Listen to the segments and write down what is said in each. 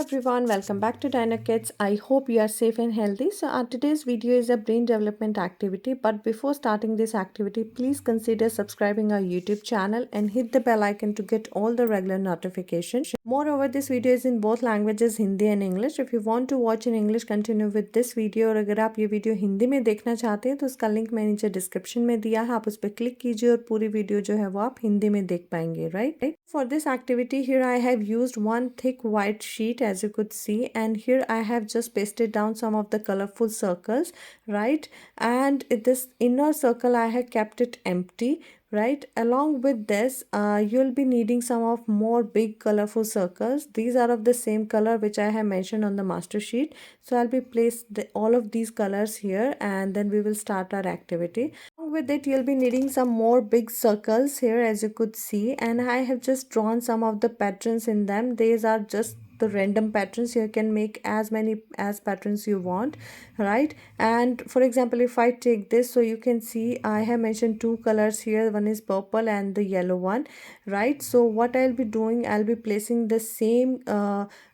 everyone, welcome back to Dynokids. I hope you are safe and healthy. So today's video is a brain development activity, but before starting this activity, please consider subscribing our YouTube channel and hit the bell icon to get all the regular notifications. Moreover, this video is in both languages, Hindi and English. If you want to watch in English, continue with this video. और अगर आप ये video Hindi में देखना चाहते हैं तो उसका लिंक मैं नीचे डिस्क्रिप्शन में दिया है, आप उस पर क्लिक कीजिए और पूरी वीडियो जो है वो आप हिंदी में देख पाएंगे, right? For this activity, here I have used one thick white sheet, as you could see, and here I have just pasted down some of the colorful circles, right? And this inner circle I have kept it empty, right? Along with this, you'll be needing some of more big colorful circles. These are of the same color which I have mentioned on the master sheet, so I'll be placed all of these colors here, and then we will start our activity. Along with it, you'll be needing some more big circles here, as you could see, and I have just drawn some of the patterns in them. These are just the random patterns. You can make as many as patterns you want, right? And for example, if I take this, so you can see I have mentioned two colors here, one is purple and the yellow one, right? So what I'll be doing, I'll be placing the same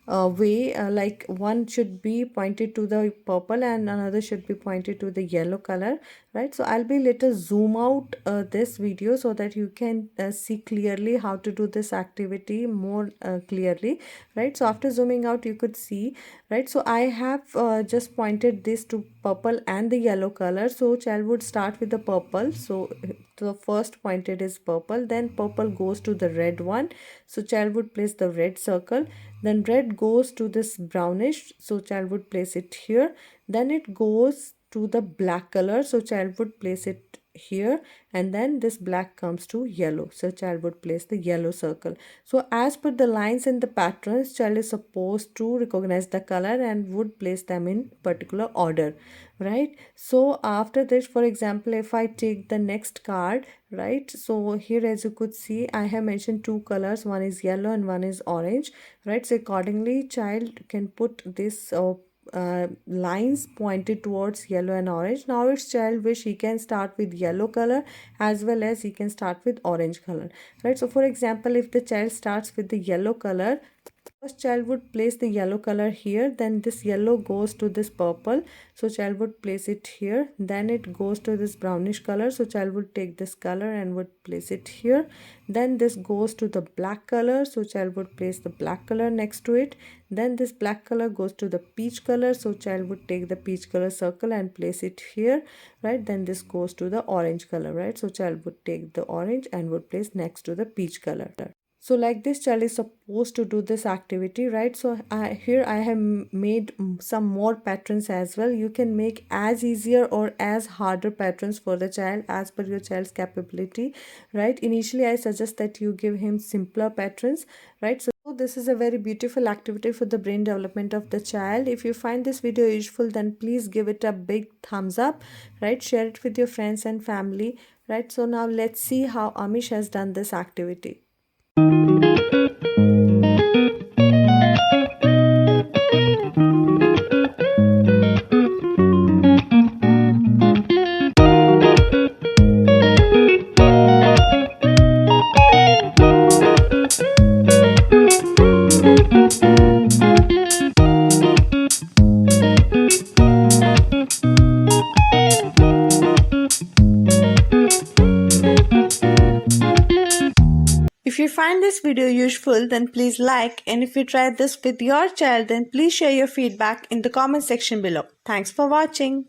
way, like one should be pointed to the purple and another should be pointed to the yellow color, right? So I'll be little zoom out this video so that you can see clearly how to do this activity more clearly, right? So after zooming out, you could see, right? So I have just pointed this to purple and the yellow color. So child would start with the purple. So the first pointed is purple, then purple goes to the red one, so child would place the red circle, then red goes to this brownish, so child would place it here, then it goes to the black color, so child would place it here, and then this black comes to yellow, so child would place the yellow circle. So as per the lines and the patterns, child is supposed to recognize the color and would place them in particular order, right? So after this, for example, if I take the next card, right, so here as you could see I have mentioned two colors, one is yellow and one is orange, right? So accordingly child can put this lines pointed towards yellow and orange. Now it's child wish he can start with yellow color as well as he can start with orange color, right? So for example, if the child starts with the yellow color, first child would place the yellow color here, then this yellow goes to this purple, so child would place it here, then it goes to this brownish color, so child would take this color and would place it here, then this goes to the black color, so child would place the black color next to it, then this black color goes to the peach color, so child would take the peach color circle and place it here, right? Then this goes to the orange color, right? So child would take the orange and would place next to the peach color. So like this child is supposed to do this activity, right? So here I have made some more patterns as well. You can make as easier or as harder patterns for the child as per your child's capability, right? Initially I suggest that you give him simpler patterns, right? So this is a very beautiful activity for the brain development of the child. If you find this video useful, then please give it a big thumbs up, right? Share it with your friends and family, right? So now let's see how Amish has done this activity. If you find this video useful, then please like, and if you try this with your child, then please share your feedback in the comment section below. Thanks for watching.